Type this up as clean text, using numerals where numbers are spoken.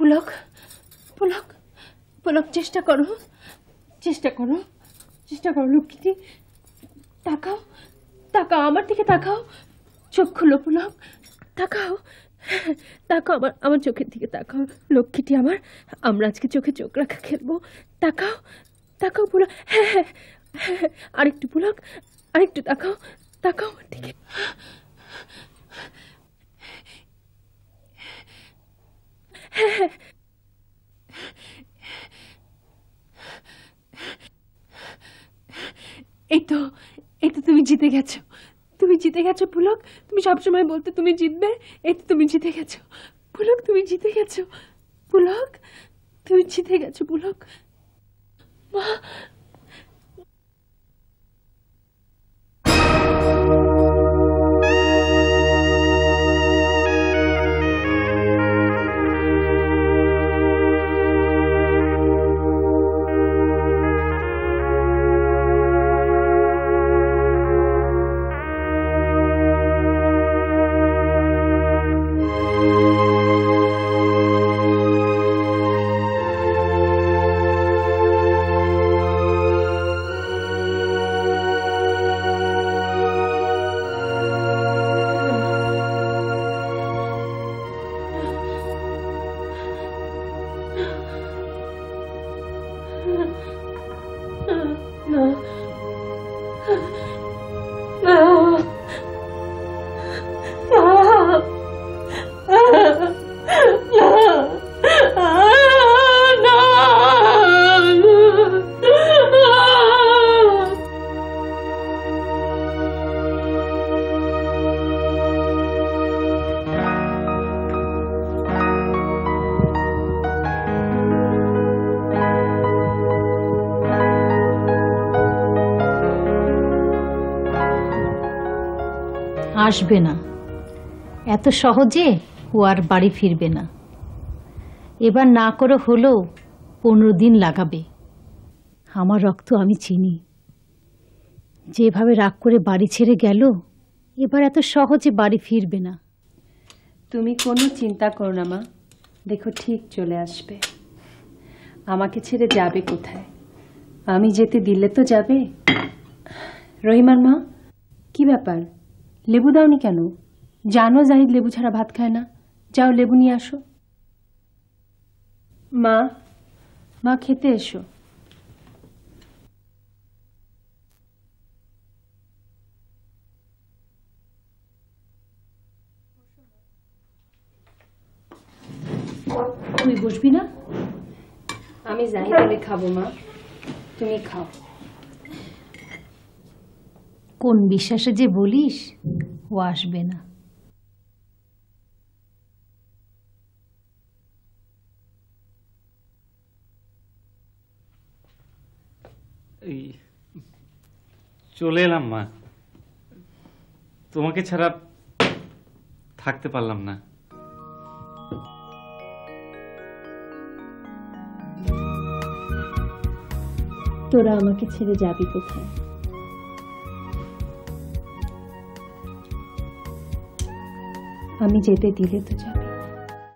পুলক পুলক পুলক চেষ্টা করো চেষ্টা করো চেষ্টা করো লক্ষ্মীটি তাকাও তাকাও আমার দিকে তাকাও চোখ খুলো পুলক তাকাও তাকাও আমার চোখের দিকে তাকাও লক্ষ্মীটি আমার আমরা আজকে চোখে চোখ রাখা খেলবো তাকাও তাকাও পুলক হ্যাঁ হ্যাঁ আরেকটু পুলক আরেকটু তাকাও তাকাও আমার দিকে এই তো তুমি জিতে গেছো পুলক তুমি সবসময় বলতে তুমি জিতবে এই তো তুমি জিতে গেছো পুলক তুমি জিতে গেছো পুলক তুমি জিতে গেছো পুলক মা আসবে না এত সহজে ও আর বাড়ি ফিরবে না এবার না করে হলেও 15 দিন লাগাবে আমার রক্ত আমি চিনি যেভাবে রাগ করে বাড়ি ছেড়ে গেল এবার এত সহজে বাড়ি ফিরবে না তুমি কোনো চিন্তা করো না মা দেখো ঠিক চলে আসবে আমাকে ছেড়ে যাবে কোথায় আমি যেতে দিলে তো যাবে রহিমার মা কি ব্যাপার লেবু দাওনি কেন জানো জাহিদ লেবু ছাড়া ভাত খায় না যাও লেবু নিয়ে আসো মা মা খেতে এসো তুই বসবি না আমি যাই বলে খাবো মা তুমি খাও কোন বিশ্বাসে যে বলিস ও আসবে না এই চলে এলাম মা তোমাকে ছাড়া থাকতে পারলাম না তোরা আমাকে ছেড়ে যাবি কোথায় আমি যেতে দিলে তো যাবে